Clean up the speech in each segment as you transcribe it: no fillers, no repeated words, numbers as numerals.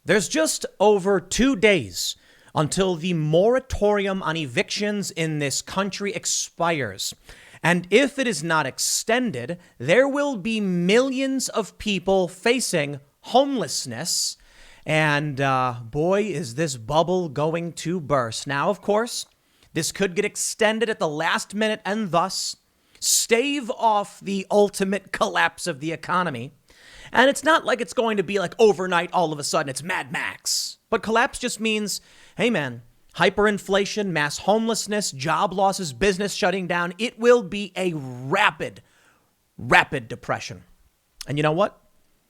There's just over 2 days until the moratorium on evictions in this country expires. And if it is not extended, there will be millions of people facing homelessness. And boy, is this bubble going to burst. Now, of course, this could get extended at the last minute and thus stave off the ultimate collapse of the economy. And it's not like it's going to be like overnight, all of a sudden, it's Mad Max. But collapse just means, hey man, hyperinflation, mass homelessness, job losses, business shutting down. It will be a rapid depression. And you know what?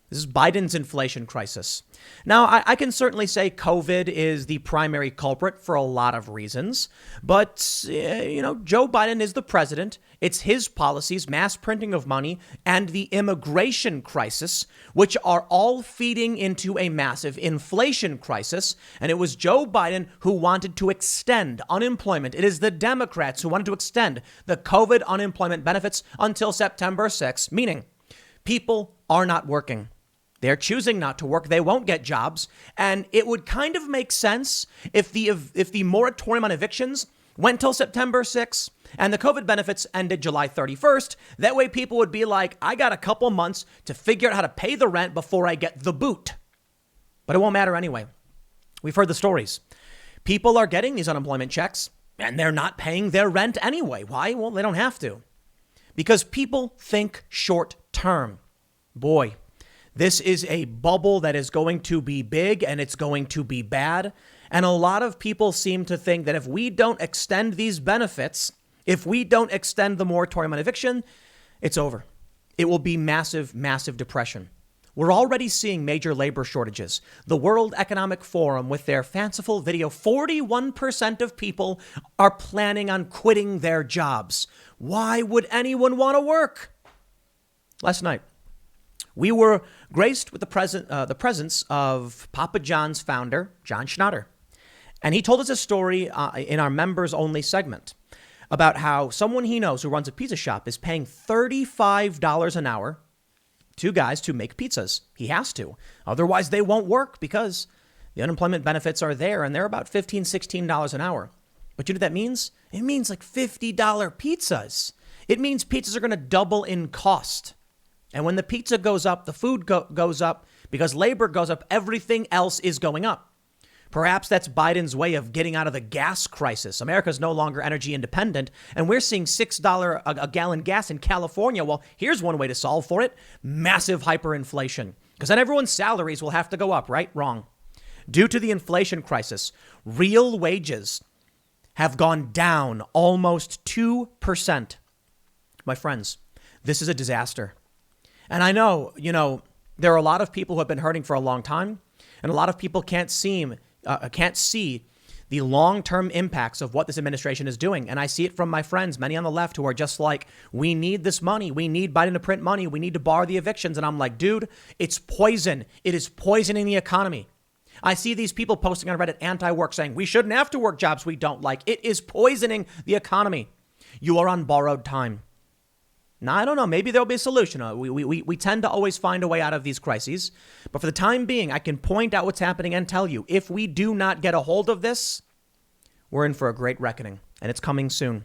This is Biden's inflation crisis. Now, I can certainly say COVID is the primary culprit for a lot of reasons, but, Joe Biden is the president. It's his policies, mass printing of money, and the immigration crisis, which are all feeding into a massive inflation crisis. And it was Joe Biden who wanted to extend unemployment. It is the Democrats who wanted to extend the COVID unemployment benefits until September 6th, meaning people are not working. They're choosing not to work. They won't get jobs. And it would kind of make sense if the moratorium on evictions went till September 6th and the COVID benefits ended July 31st. That way people would be like, I got a couple months to figure out how to pay the rent before I get the boot. But it won't matter anyway. We've heard the stories. People are getting these unemployment checks and they're not paying their rent anyway. Why? Well, they don't have to. Because people think short term. Boy, this is a bubble that is going to be big and it's going to be bad. And a lot of people seem to think that if we don't extend these benefits, if we don't extend the moratorium on eviction, it's over. It will be massive, massive depression. We're already seeing major labor shortages. The World Economic Forum, with their fanciful video, 41% of people are planning on quitting their jobs. Why would anyone want to work? Last night, we were graced with the presence of Papa John's founder, John Schnatter. And he told us a story in our members only segment about how someone he knows who runs a pizza shop is paying $35 an hour to guys to make pizzas. He has to. Otherwise, they won't work because the unemployment benefits are there and they're about $15, $16 an hour. But you know what that means? It means like $50 pizzas. It means pizzas are going to double in cost. And when the pizza goes up, the food goes up because labor goes up. Everything else is going up. Perhaps that's Biden's way of getting out of the gas crisis. America's no longer energy independent, and we're seeing $6 a gallon gas in California. Well, here's one way to solve for it. Massive hyperinflation. Because then everyone's salaries will have to go up, right? Wrong. Due to the inflation crisis, real wages have gone down almost 2%. My friends, this is a disaster. And I know, there are a lot of people who have been hurting for a long time, and a lot of people can't see the long-term impacts of what this administration is doing. And I see it from my friends, many on the left, who are just like, we need this money. We need Biden to print money. We need to bar the evictions. And I'm like, dude, it's poison. It is poisoning the economy. I see these people posting on Reddit anti-work saying we shouldn't have to work jobs we don't like. It is poisoning the economy. You are on borrowed time. Now, I don't know. Maybe there'll be a solution. We tend to always find a way out of these crises. But for the time being, I can point out what's happening and tell you, if we do not get a hold of this, we're in for a great reckoning. And it's coming soon.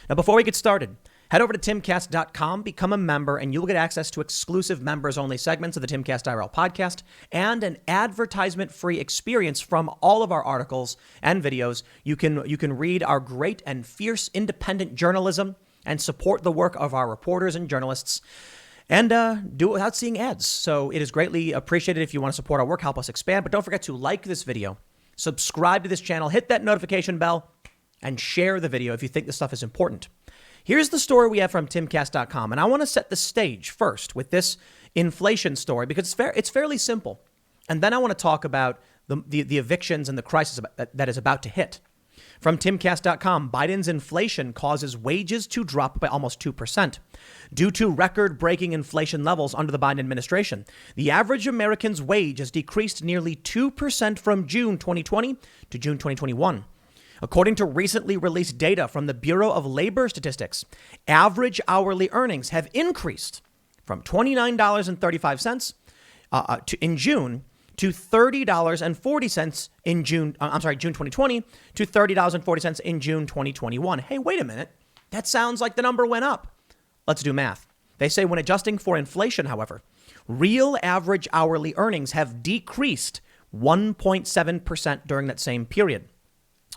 Now, before we get started, head over to timcast.com, become a member, and you'll get access to exclusive members-only segments of the Timcast IRL podcast and an advertisement-free experience from all of our articles and videos. You can read our great and fierce independent journalism and support the work of our reporters and journalists, and do it without seeing ads. So it is greatly appreciated if you want to support our work, help us expand. But don't forget to like this video, subscribe to this channel, hit that notification bell, and share the video if you think this stuff is important. Here's the story we have from timcast.com, and I want to set the stage first with this inflation story because it's fairly simple. And then I want to talk about the evictions and the crisis that is about to hit. From timcast.com, Biden's inflation causes wages to drop by almost 2% due to record-breaking inflation levels under the Biden administration. The average American's wage has decreased nearly 2% from June 2020 to June 2021. According to recently released data from the Bureau of Labor Statistics, average hourly earnings have increased from $29.35 in June to $30.40 in June 2020 to $30.40 in June 2021. Hey, wait a minute. That sounds like the number went up. Let's do math. They say when adjusting for inflation, however, real average hourly earnings have decreased 1.7% during that same period.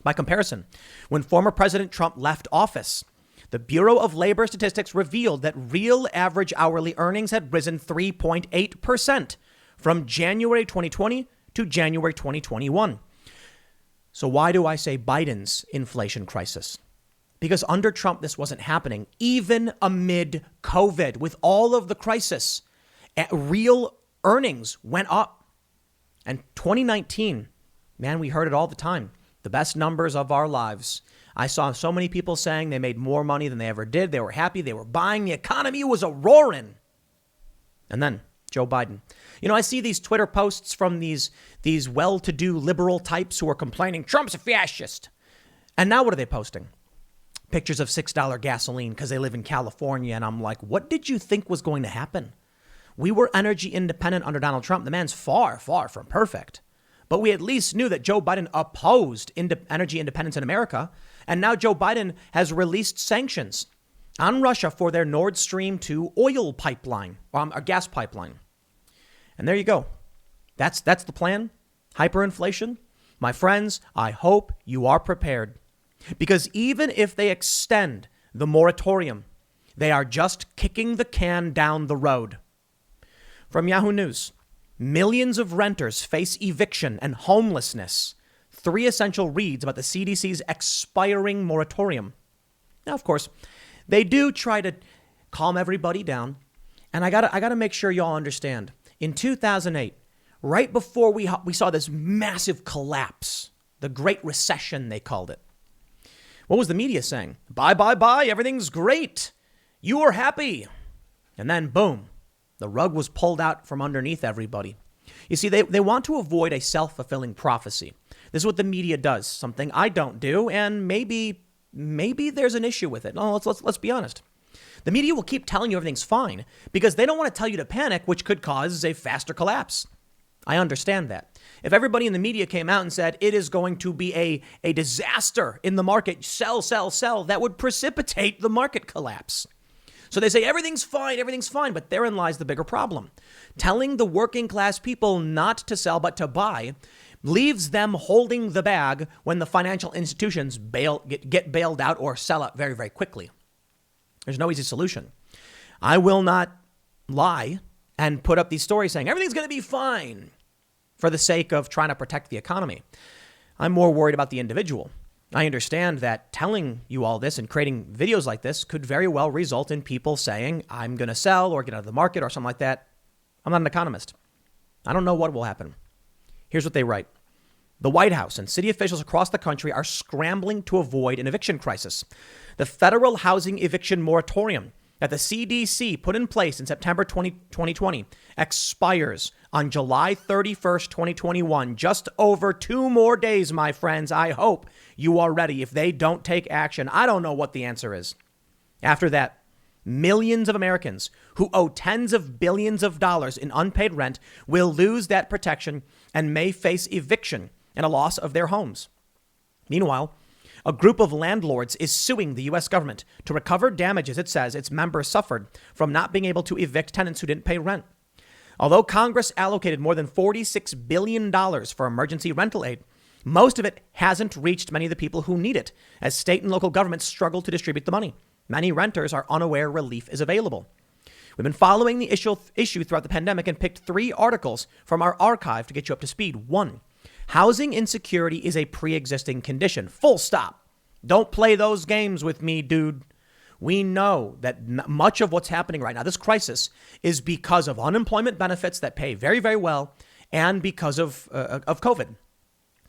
By comparison, when former President Trump left office, the Bureau of Labor Statistics revealed that real average hourly earnings had risen 3.8% from January 2020 to January 2021. So why do I say Biden's inflation crisis? Because under Trump, this wasn't happening, even amid COVID, with all of the crisis. Real earnings went up. And 2019, man, we heard it all the time. The best numbers of our lives. I saw so many people saying they made more money than they ever did. They were happy. They were buying. The economy was a roaring. And then Joe Biden. You know, I see these Twitter posts from these well-to-do liberal types who are complaining, Trump's a fascist. And now what are they posting? Pictures of $6 gasoline because they live in California. And I'm like, what did you think was going to happen? We were energy independent under Donald Trump. The man's far, far from perfect. But we at least knew that Joe Biden opposed energy independence in America. And now Joe Biden has released sanctions on Russia for their Nord Stream 2 oil pipeline, or gas pipeline. And there you go. That's the plan. Hyperinflation. My friends, I hope you are prepared. Because even if they extend the moratorium, they are just kicking the can down the road. From Yahoo News, millions of renters face eviction and homelessness. 3 essential reads about the CDC's expiring moratorium. Now, of course, they do try to calm everybody down. And I gotta make sure y'all understand. In 2008, right before we saw this massive collapse, the Great Recession, they called it. What was the media saying? Bye, everything's great. You are happy. And then, boom, the rug was pulled out from underneath everybody. You see, they want to avoid a self-fulfilling prophecy. This is what the media does, something I don't do, and maybe there's an issue with it. No, let's be honest. The media will keep telling you everything's fine because they don't want to tell you to panic, which could cause a faster collapse. I understand that. If everybody in the media came out and said it is going to be a disaster in the market, sell, that would precipitate the market collapse. So they say everything's fine, but therein lies the bigger problem. Telling the working class people not to sell but to buy leaves them holding the bag when the financial institutions get bailed out or sell out very, very quickly. There's no easy solution. I will not lie and put up these stories saying everything's going to be fine for the sake of trying to protect the economy. I'm more worried about the individual. I understand that telling you all this and creating videos like this could very well result in people saying, I'm going to sell or get out of the market or something like that. I'm not an economist. I don't know what will happen. Here's what they write. The White House and city officials across the country are scrambling to avoid an eviction crisis. The federal housing eviction moratorium that the CDC put in place in September 2020 expires on July 31st, 2021. Just over 2 more days, my friends. I hope you are ready. If they don't take action, I don't know what the answer is. After that, millions of Americans who owe tens of billions of dollars in unpaid rent will lose that protection and may face eviction and a loss of their homes. Meanwhile, a group of landlords is suing the U.S. government to recover damages it says its members suffered from not being able to evict tenants who didn't pay rent. Although Congress allocated more than $46 billion for emergency rental aid, most of it hasn't reached many of the people who need it, as state and local governments struggle to distribute the money. Many renters are unaware relief is available. We've been following the issue throughout the pandemic and picked 3 articles from our archive to get you up to speed. 1. Housing insecurity is a pre-existing condition. Full stop. Don't play those games with me, dude. We know that much of what's happening right now, this crisis, is because of unemployment benefits that pay very, very well and because of COVID.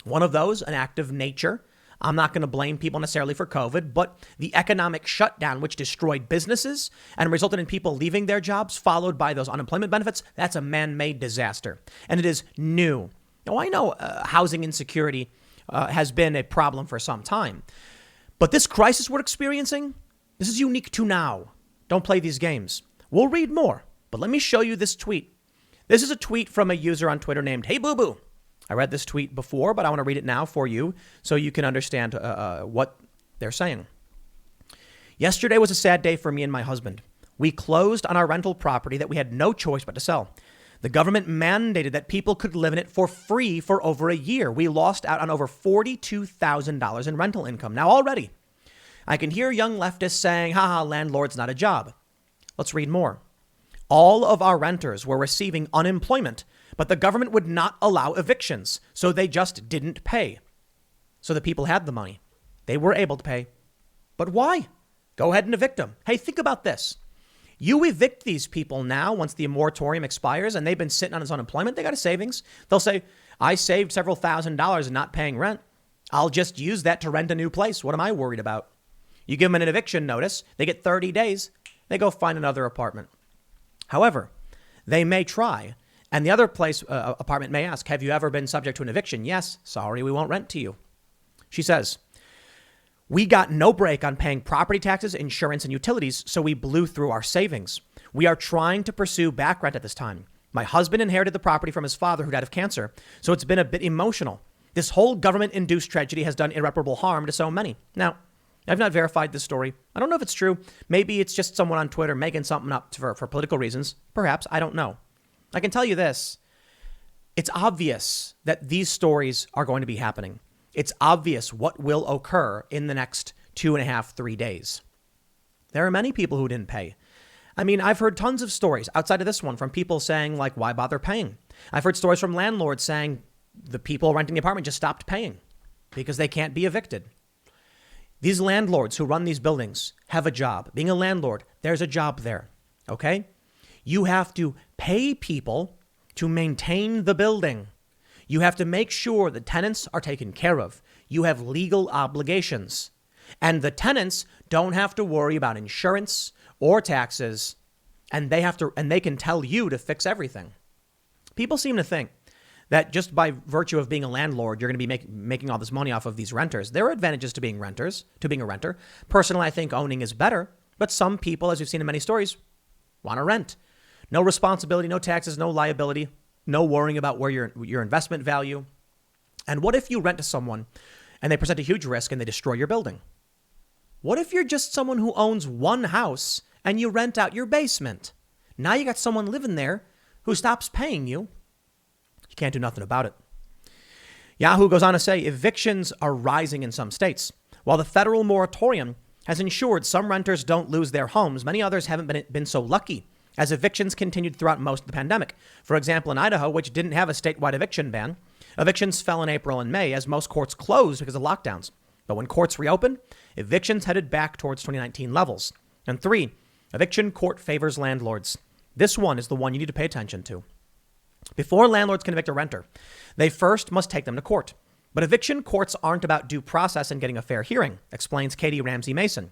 One of those, an act of nature. I'm not going to blame people necessarily for COVID, but the economic shutdown, which destroyed businesses and resulted in people leaving their jobs, followed by those unemployment benefits, that's a man-made disaster. And it is new. Now, I know housing insecurity has been a problem for some time, but this crisis we're experiencing, this is unique to now. Don't play these games. We'll read more, but let me show you this tweet. This is a tweet from a user on Twitter named Hey Boo Boo. I read this tweet before, but I want to read it now for you so you can understand what they're saying. Yesterday was a sad day for me and my husband. We closed on our rental property that we had no choice but to sell. The government mandated that people could live in it for free for over a year. We lost out on over $42,000 in rental income. Now already, I can hear young leftists saying, haha, landlord's not a job. Let's read more. All of our renters were receiving unemployment, but the government would not allow evictions, so they just didn't pay. So the people had the money. They were able to pay. But why? Go ahead and evict them. Hey, think about this. You evict these people now once the moratorium expires and they've been sitting on his unemployment. They got a savings. They'll say, I saved several $1,000s in not paying rent. I'll just use that to rent a new place. What am I worried about? You give them an eviction notice. They get 30 days. They go find another apartment. However, they may try. And the other apartment may ask, have you ever been subject to an eviction? Yes. Sorry, we won't rent to you. She says, we got no break on paying property taxes, insurance, and utilities, so we blew through our savings. We are trying to pursue back rent at this time. My husband inherited the property from his father who died of cancer, so it's been a bit emotional. This whole government-induced tragedy has done irreparable harm to so many. Now, I've not verified this story. I don't know if it's true. Maybe it's just someone on Twitter making something up for political reasons. Perhaps. I don't know. I can tell you this. It's obvious that these stories are going to be happening. It's obvious what will occur in the next 2.5, 3 days. There are many people who didn't pay. I mean, I've heard tons of stories outside of this one from people saying, like, why bother paying? I've heard stories from landlords saying the people renting the apartment just stopped paying because they can't be evicted. These landlords who run these buildings have a job. Being a landlord, there's a job there. Okay? You have to pay people to maintain the building. You have to make sure the tenants are taken care of. You have legal obligations. And the tenants don't have to worry about insurance or taxes. And they can tell you to fix everything. People seem to think that just by virtue of being a landlord, you're going to be making all this money off of these renters. There are advantages to being a renter. Personally, I think owning is better. But some people, as we've seen in many stories, want to rent. No responsibility, no taxes, no liability. No worrying about where your investment value. And what if you rent to someone and they present a huge risk and they destroy your building? What if you're just someone who owns one house and you rent out your basement? Now you got someone living there who stops paying you. You can't do nothing about it. Yahoo goes on to say evictions are rising in some states. While the federal moratorium has ensured some renters don't lose their homes, many others haven't been so lucky, as evictions continued throughout most of the pandemic. For example, in Idaho, which didn't have a statewide eviction ban, evictions fell in April and May as most courts closed because of lockdowns. But when courts reopened, evictions headed back towards 2019 levels. And 3, eviction court favors landlords. This one is the one you need to pay attention to. Before landlords can evict a renter, they first must take them to court. But eviction courts aren't about due process and getting a fair hearing, explains Katie Ramsey Mason.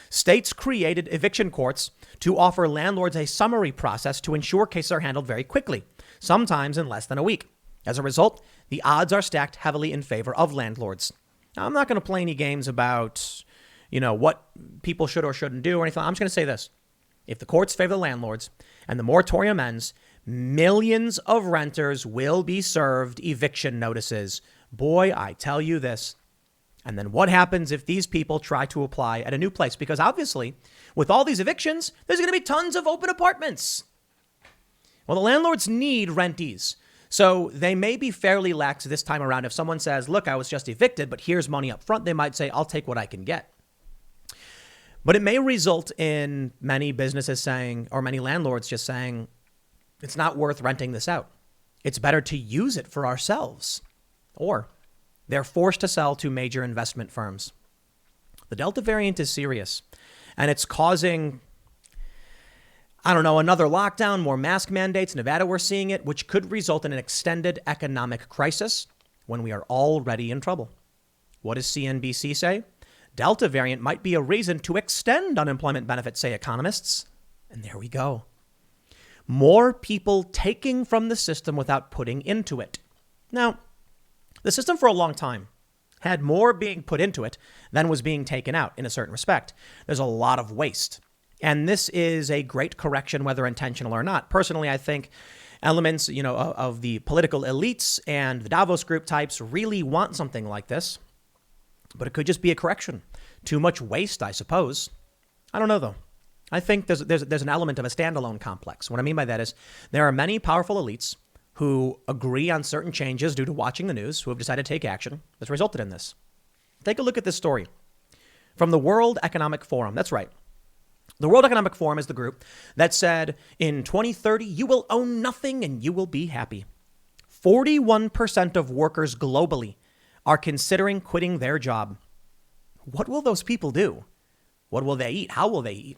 States created eviction courts to offer landlords a summary process to ensure cases are handled very quickly, sometimes in less than a week. As a result, the odds are stacked heavily in favor of landlords. Now, I'm not going to play any games about, what people should or shouldn't do or anything. I'm just going to say this. If the courts favor the landlords and the moratorium ends, millions of renters will be served eviction notices. Boy, I tell you this. And then what happens if these people try to apply at a new place? Because obviously, with all these evictions, there's going to be tons of open apartments. Well, the landlords need rentees. So they may be fairly lax this time around. If someone says, look, I was just evicted, but here's money up front, they might say, I'll take what I can get. But it may result in many businesses saying, or many landlords just saying, it's not worth renting this out. It's better to use it for ourselves. Or they're forced to sell to major investment firms. The Delta variant is serious, and it's causing, another lockdown, more mask mandates. Nevada, we're seeing it, which could result in an extended economic crisis when we are already in trouble. What does CNBC say? Delta variant might be a reason to extend unemployment benefits, say economists. And there we go. More people taking from the system without putting into it. Now, the system for a long time had more being put into it than was being taken out in a certain respect. There's a lot of waste. And this is a great correction, whether intentional or not. Personally, I think Elements, of the political elites and the Davos group types really want something like this, but it could just be a correction. Too much waste, I suppose. I don't know, though. I think there's an element of a standalone complex. What I mean by that is there are many powerful elites who agree on certain changes due to watching the news, who have decided to take action that's resulted in this. Take a look at this story from the World Economic Forum. That's right. The World Economic Forum is the group that said in 2030, you will own nothing and you will be happy. 41% of workers globally are considering quitting their job. What will those people do? What will they eat? How will they eat?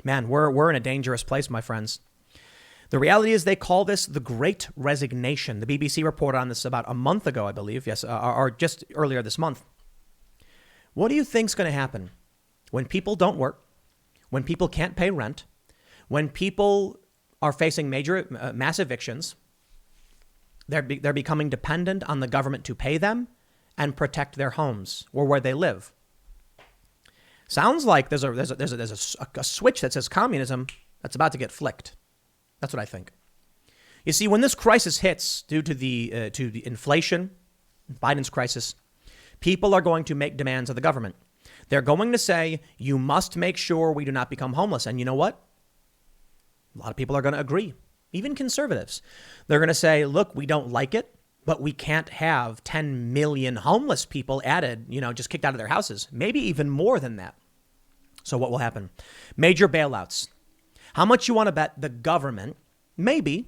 Man, we're in a dangerous place, my friends. The reality is they call this the Great Resignation. The BBC reported on this about a month ago, I believe. Yes, or just earlier this month. What do you think's going to happen when people don't work, when people can't pay rent, when people are facing mass evictions? They're becoming dependent on the government to pay them and protect their homes or where they live. Sounds like there's a switch that says communism that's about to get flicked. That's what I think. You see, when this crisis hits due to the inflation, Biden's crisis, people are going to make demands of the government. They're going to say, you must make sure we do not become homeless. And you know what? A lot of people are going to agree, even conservatives. They're going to say, look, we don't like it, but we can't have 10 million homeless people added, just kicked out of their houses, maybe even more than that. So what will happen? Major bailouts. How much you want to bet the government maybe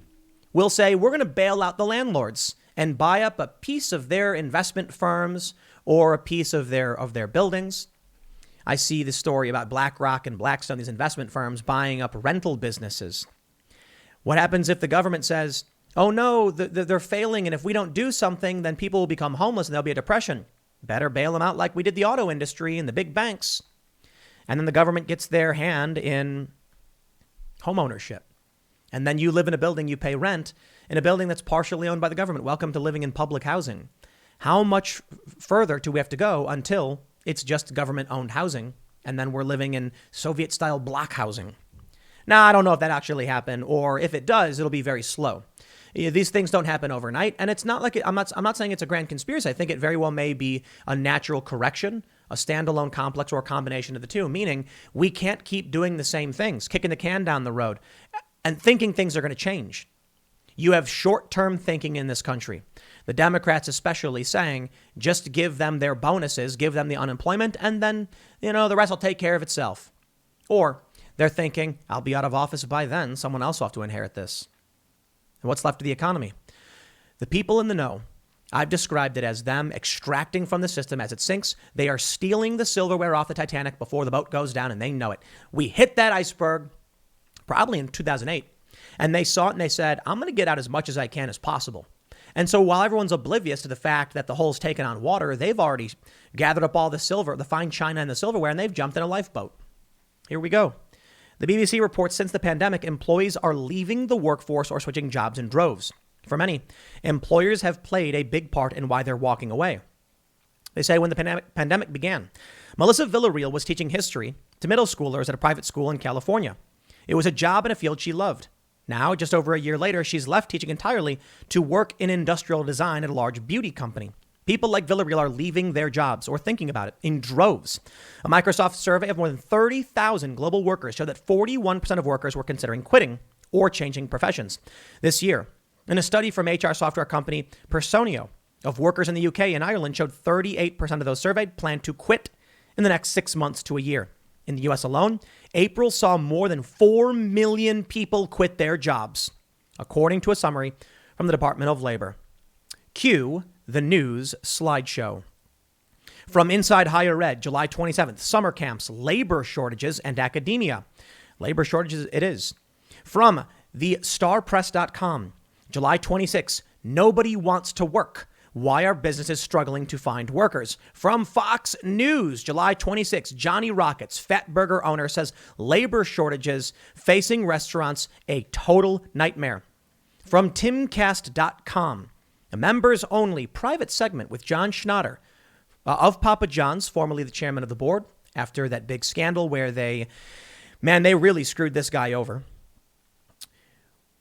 will say, we're going to bail out the landlords and buy up a piece of their investment firms or a piece of their buildings. I see the story about BlackRock and Blackstone, these investment firms buying up rental businesses. What happens if the government says, oh no, they're failing, and if we don't do something, then people will become homeless and there'll be a depression. Better bail them out like we did the auto industry and the big banks. And then the government gets their hand in home ownership. And then you live in a building, you pay rent in a building that's partially owned by the government. Welcome to living in public housing. How much further do we have to go until it's just government-owned housing, and then we're living in Soviet-style block housing? Now, I don't know if that actually happened, or if it does, it'll be very slow. These things don't happen overnight, and it's not like I'm not saying it's a grand conspiracy. I think it very well may be a natural correction, a standalone complex, or a combination of the two, meaning we can't keep doing the same things, kicking the can down the road, and thinking things are going to change. You have short-term thinking in this country. The Democrats especially saying, just give them their bonuses, give them the unemployment, and then, the rest will take care of itself. Or they're thinking, I'll be out of office by then. Someone else will have to inherit this. And what's left of the economy? The people in the know, I've described it as them extracting from the system as it sinks. They are stealing the silverware off the Titanic before the boat goes down, and they know it. We hit that iceberg probably in 2008. And they saw it and they said, I'm going to get out as much as I can as possible. And so while everyone's oblivious to the fact that the hull's taken on water, they've already gathered up all the silver, the fine china and the silverware, and they've jumped in a lifeboat. Here we go. The BBC reports since the pandemic, employees are leaving the workforce or switching jobs in droves. For many, employers have played a big part in why they're walking away. They say when the pandemic began, Melissa Villarreal was teaching history to middle schoolers at a private school in California. It was a job in a field she loved. Now, just over a year later, she's left teaching entirely to work in industrial design at a large beauty company. People like Villarreal are leaving their jobs or thinking about it in droves. A Microsoft survey of more than 30,000 global workers showed that 41% of workers were considering quitting or changing professions this year. And a study from HR software company Personio of workers in the UK and Ireland showed 38% of those surveyed plan to quit in the next 6 months to a year. In the US alone, April saw more than 4 million people quit their jobs, according to a summary from the Department of Labor. Cue the news slideshow. From Inside Higher Ed, July 27th, summer camps, labor shortages, and academia. Labor shortages it is. From the starpress.com, July 26th, nobody wants to work. Why are businesses struggling to find workers? From Fox News, July 26, Johnny Rockets, Fat Burger owner, says labor shortages facing restaurants a total nightmare. From timcast.com, a members-only private segment with John Schnatter of Papa John's, formerly the chairman of the board, after that big scandal where they really screwed this guy over.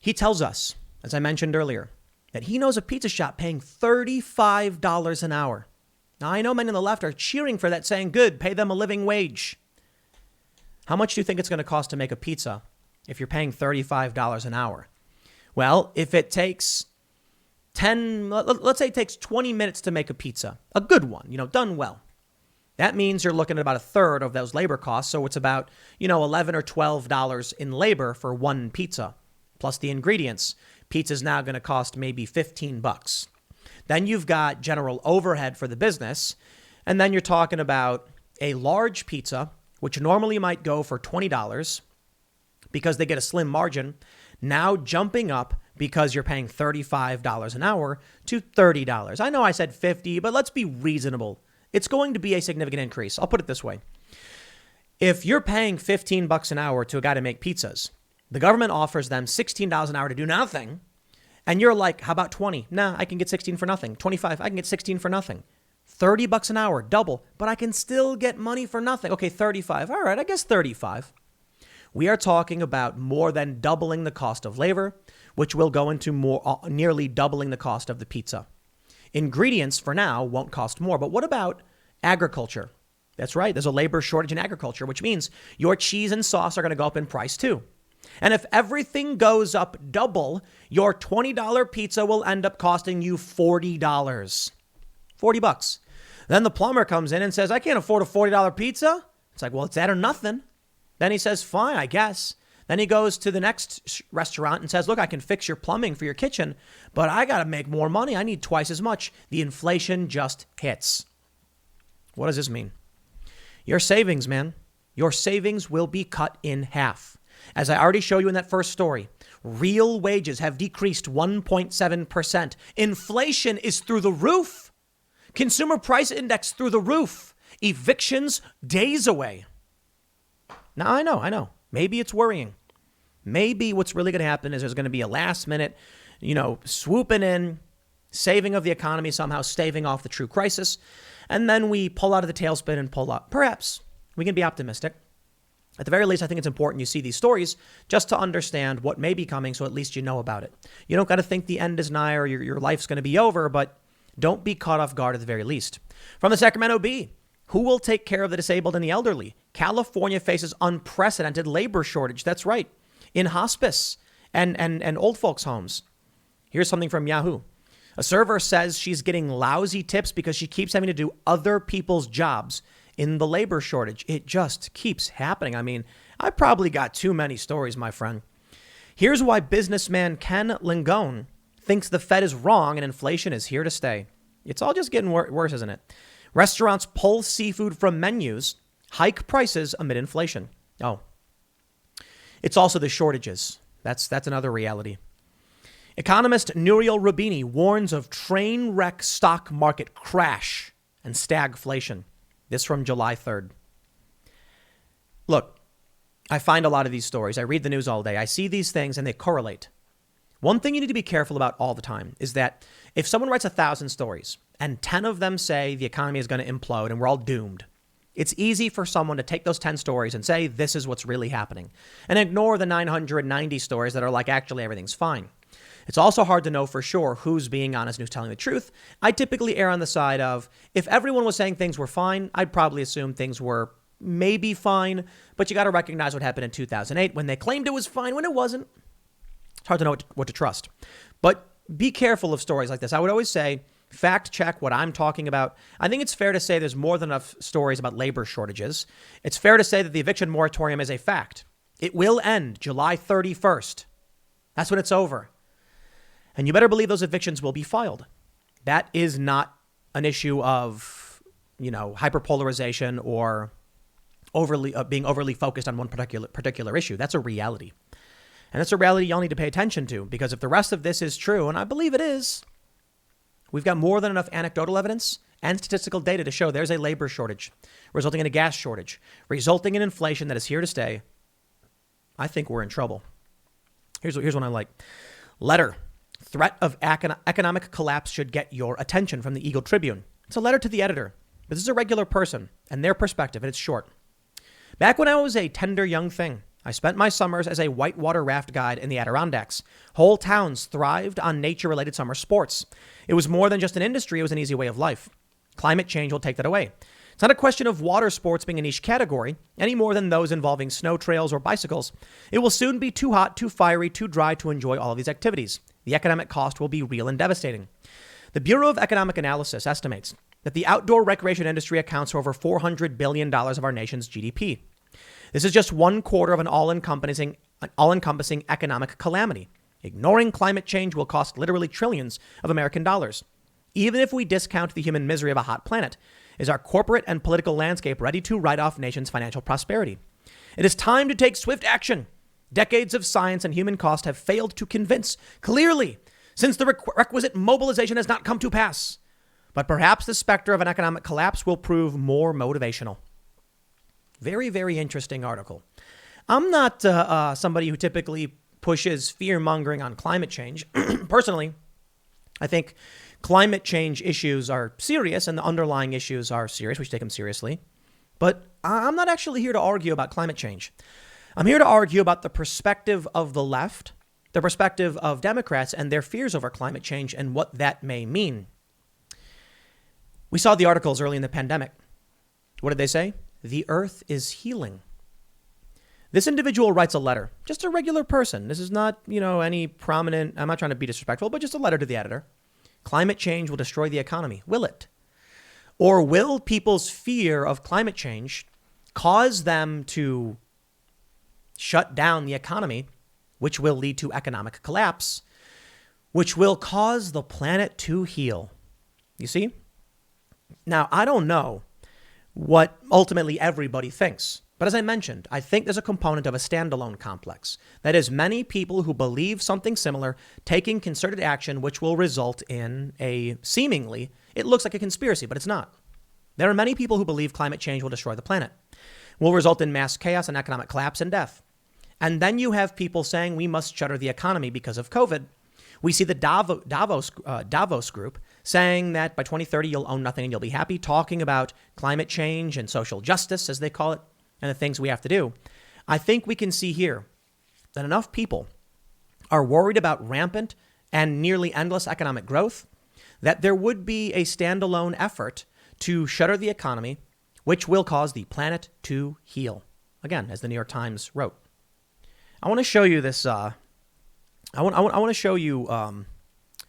He tells us, as I mentioned earlier, that he knows a pizza shop paying $35 an hour. Now, I know many on the left are cheering for that, saying, good, pay them a living wage. How much do you think it's going to cost to make a pizza if you're paying $35 an hour? Well, if it takes let's say it takes 20 minutes to make a pizza, a good one, done well. That means you're looking at about a third of those labor costs. So it's about, $11 or $12 in labor for one pizza, plus the ingredients. Pizza's now going to cost maybe $15. Then you've got general overhead for the business. And then you're talking about a large pizza, which normally might go for $20 because they get a slim margin, now jumping up because you're paying $35 an hour to $30. I know I said 50, but let's be reasonable. It's going to be a significant increase. I'll put it this way. If you're paying $15 an hour to a guy to make pizzas, the government offers them $16 an hour to do nothing. And you're like, how about 20? Nah, I can get 16 for nothing. 25, I can get 16 for nothing. $30 an hour, double, but I can still get money for nothing. Okay, 35. All right, I guess 35. We are talking about more than doubling the cost of labor, which will go into nearly doubling the cost of the pizza. Ingredients for now won't cost more, but what about agriculture? That's right. There's a labor shortage in agriculture, which means your cheese and sauce are going to go up in price too. And if everything goes up double, your $20 pizza will end up costing you $40. $40. Then the plumber comes in and says, I can't afford a $40 pizza. It's like, well, it's that or nothing. Then he says, fine, I guess. Then he goes to the next restaurant and says, look, I can fix your plumbing for your kitchen, but I got to make more money. I need twice as much. The inflation just hits. What does this mean? Your savings, man, your savings will be cut in half. As I already showed you in that first story, real wages have decreased 1.7%. Inflation is through the roof. Consumer price index through the roof. Evictions days away. Now, I know. Maybe it's worrying. Maybe what's really going to happen is there's going to be a last minute, swooping in, saving of the economy, somehow staving off the true crisis. And then we pull out of the tailspin and pull up. Perhaps we can be optimistic. At the very least, I think it's important you see these stories just to understand what may be coming, so at least you know about it. You don't got to think the end is nigh or your life's going to be over, but don't be caught off guard at the very least. From the Sacramento Bee, who will take care of the disabled and the elderly? California faces unprecedented labor shortage. That's right. In hospice and old folks' homes. Here's something from Yahoo. A server says she's getting lousy tips because she keeps having to do other people's jobs in the labor shortage. It just keeps happening. I mean, I probably got too many stories, my friend. Here's why businessman Ken Langone thinks the Fed is wrong and inflation is here to stay. It's all just getting worse, isn't it? Restaurants pull seafood from menus, hike prices amid inflation. Oh, it's also the shortages. That's another reality. Economist Nouriel Roubini warns of train wreck stock market crash and stagflation. This from July 3rd. Look, I find a lot of these stories. I read the news all day. I see these things and they correlate. One thing you need to be careful about all the time is that if someone writes 1,000 stories and 10 of them say the economy is going to implode and we're all doomed, it's easy for someone to take those 10 stories and say, this is what's really happening, and ignore the 990 stories that are like, actually, everything's fine. It's also hard to know for sure who's being honest and who's telling the truth. I typically err on the side of, if everyone was saying things were fine, I'd probably assume things were maybe fine, but you got to recognize what happened in 2008 when they claimed it was fine when it wasn't. It's hard to know what to trust. But be careful of stories like this. I would always say, fact check what I'm talking about. I think it's fair to say there's more than enough stories about labor shortages. It's fair to say that the eviction moratorium is a fact. It will end July 31st. That's when it's over. And you better believe those evictions will be filed. That is not an issue of, hyperpolarization or being overly focused on one particular issue. That's a reality. And that's a reality y'all need to pay attention to, because if the rest of this is true, and I believe it is, we've got more than enough anecdotal evidence and statistical data to show there's a labor shortage, resulting in a gas shortage, resulting in inflation that is here to stay. I think we're in trouble. Here's one I like. Letter. Threat of economic collapse should get your attention from the Eagle Tribune. It's a letter to the editor. This is a regular person and their perspective, and it's short. Back when I was a tender young thing, I spent my summers as a whitewater raft guide in the Adirondacks. Whole towns thrived on nature-related summer sports. It was more than just an industry, it was an easy way of life. Climate change will take that away. It's not a question of water sports being a niche category, any more than those involving snow trails or bicycles. It will soon be too hot, too fiery, too dry to enjoy all of these activities. The economic cost will be real and devastating. The Bureau of Economic Analysis estimates that the outdoor recreation industry accounts for over $400 billion of our nation's GDP. This is just one quarter of an all-encompassing economic calamity. Ignoring climate change will cost literally trillions of American dollars. Even if we discount the human misery of a hot planet, is our corporate and political landscape ready to write off nation's financial prosperity? It is time to take swift action. Decades of science and human cost have failed to convince clearly, since the requisite mobilization has not come to pass. But perhaps the specter of an economic collapse will prove more motivational. Very, very interesting article. I'm not somebody who typically pushes fear-mongering on climate change. Personally, I think climate change issues are serious and the underlying issues are serious. We should take them seriously. But I'm not actually here to argue about climate change. I'm here to argue about the perspective of the left, the perspective of Democrats and their fears over climate change and what that may mean. We saw the articles early in the pandemic. What did they say? The earth is healing. This individual writes a letter, just a regular person. This is not, any prominent, I'm not trying to be disrespectful, but just a letter to the editor. Climate change will destroy the economy. Will it? Or will people's fear of climate change cause them to shut down the economy, which will lead to economic collapse, which will cause the planet to heal? You see? Now, I don't know what ultimately everybody thinks. But as I mentioned, I think there's a component of a standalone complex. That is, many people who believe something similar taking concerted action, which will result in a seemingly, it looks like a conspiracy, but it's not. There are many people who believe climate change will destroy the planet, will result in mass chaos and economic collapse and death. And then you have people saying we must shutter the economy because of COVID. We see the Davos group saying that by 2030, you'll own nothing and you'll be happy, talking about climate change and social justice, as they call it, and the things we have to do. I think we can see here that enough people are worried about rampant and nearly endless economic growth that there would be a standalone effort to shutter the economy, which will cause the planet to heal. Again, as the New York Times wrote. I want to show you this. I want to show you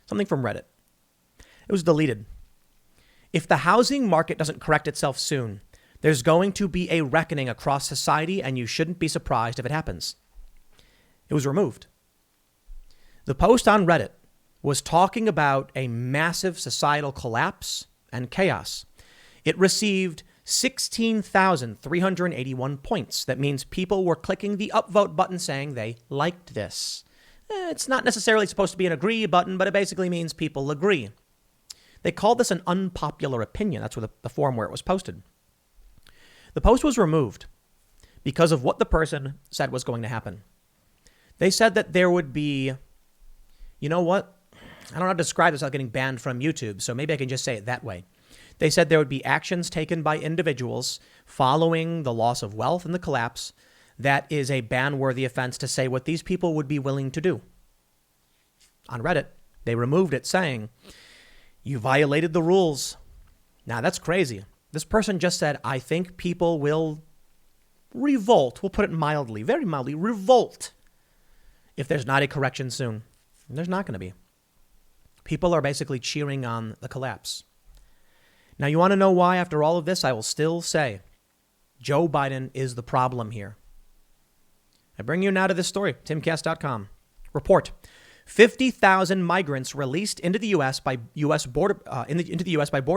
something from Reddit. It was deleted. If the housing market doesn't correct itself soon, there's going to be a reckoning across society, and you shouldn't be surprised if it happens. It was removed. The post on Reddit was talking about a massive societal collapse and chaos. It received 16,381 points. That means people were clicking the upvote button saying they liked this. It's not necessarily supposed to be an agree button, but it basically means people agree. They called this an unpopular opinion. That's the forum where it was posted. The post was removed because of what the person said was going to happen. They said that there would be, you know what? I don't know how to describe this without getting banned from YouTube, so maybe I can just say it that way. They said there would be actions taken by individuals following the loss of wealth and the collapse that is a ban-worthy offense to say what these people would be willing to do. On Reddit, they removed it saying, you violated the rules. Now, that's crazy. This person just said, I think people will revolt. We'll put it mildly, very mildly, revolt if there's not a correction soon. And there's not going to be. People are basically cheering on the collapse. Now, you want to know why after all of this? I will still say Joe Biden is the problem here. I bring you now to this story, timcast.com. Report. 50,000 migrants released into the U.S. by Border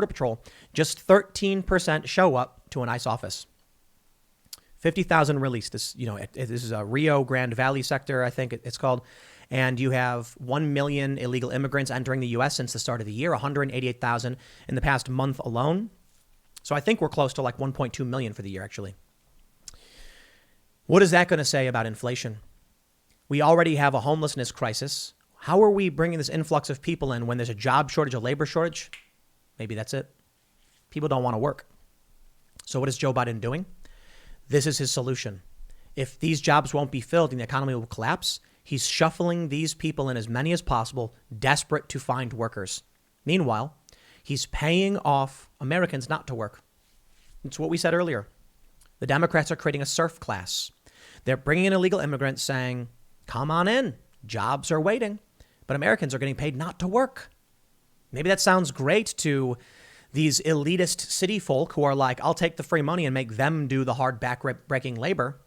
Patrol. Just 13% show up to an ICE office. 50,000 released. This is a Rio Grande Valley sector, I think it's called. And you have 1 million illegal immigrants entering the U.S. since the start of the year, 188,000 in the past month alone. So I think we're close to like 1.2 million for the year, actually. What is that going to say about inflation? We already have a homelessness crisis. How are we bringing this influx of people in when there's a job shortage, a labor shortage? Maybe that's it. People don't want to work. So what is Joe Biden doing? This is his solution. If these jobs won't be filled and the economy will collapse, he's shuffling these people in as many as possible, desperate to find workers. Meanwhile, he's paying off Americans not to work. It's what we said earlier. The Democrats are creating a serf class. They're bringing in illegal immigrants saying, come on in, jobs are waiting, but Americans are getting paid not to work. Maybe that sounds great to these elitist city folk who are like, I'll take the free money and make them do the hard back-breaking labor.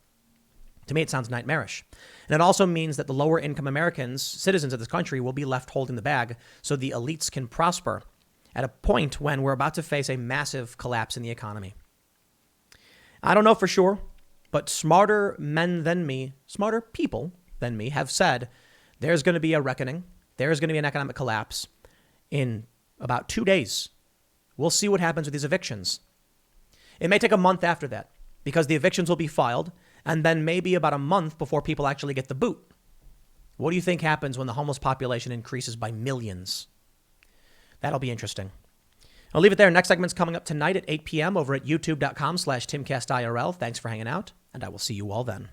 To me, it sounds nightmarish. And it also means that the lower income Americans, citizens of this country, will be left holding the bag so the elites can prosper at a point when we're about to face a massive collapse in the economy. I don't know for sure, but smarter men than me, smarter people than me have said there's going to be a reckoning. There's going to be an economic collapse in about 2 days. We'll see what happens with these evictions. It may take a month after that because the evictions will be filed and then maybe about a month before people actually get the boot. What do you think happens when the homeless population increases by millions? That'll be interesting. I'll leave it there. Next segment's coming up tonight at 8 p.m. over at youtube.com/TimCastIRL. Thanks for hanging out, and I will see you all then.